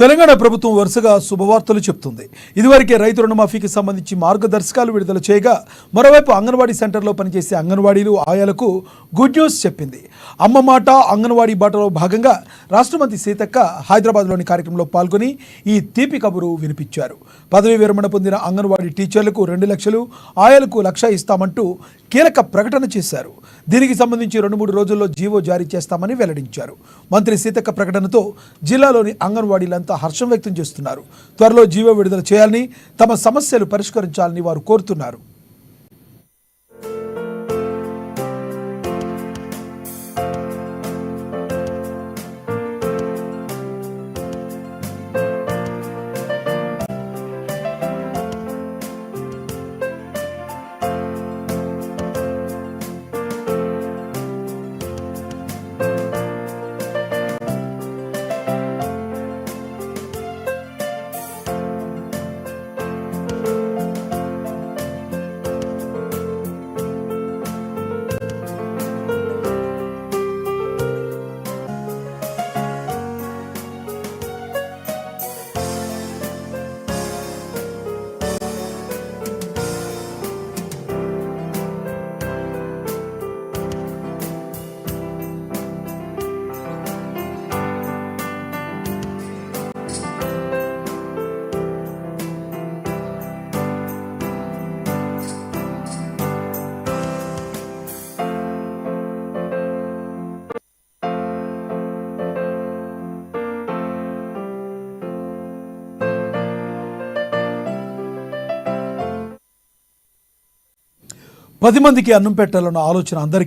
తెలంగాణ ప్రభుత్వం వరుసగా శుభవార్తలు చెప్తుంది. ఇదివరకే రైతు రుణమాఫీకి సంబంధించి మార్గదర్శకాలు విడుదల చేయగా, మరోవైపు అంగన్వాడీ సెంటర్లో పనిచేసే అంగన్వాడీలు ఆయాలకు గుడ్ న్యూస్ చెప్పింది. అమ్మ మాట అంగన్వాడీ బాటలో భాగంగా రాష్ట్ర మంత్రి సీతక్క హైదరాబాద్లోని కార్యక్రమంలో పాల్గొని ఈ తీపి కబురు వినిపించారు. పదవీ విరమణ పొందిన అంగన్వాడీ టీచర్లకు 2 లక్షలు, ఆయాలకు 1 లక్ష ఇస్తామంటూ కీలక ప్రకటన చేశారు. దీనికి సంబంధించి 2-3 రోజుల్లో జీవో జారీ చేస్తామని వెల్లడించారు. మంత్రి సీతక్క ప్రకటనతో జిల్లాలోని అంగన్వాడీలంతా హర్షం వ్యక్తం చేస్తున్నారు. త్వరలో జీవో విడుదల చేయాలని, తమ సమస్యలు పరిష్కరించాలని వారు కోరుతున్నారు. పది మందికి అన్నం పెట్టాలన్న ఆలోచన అందరికీ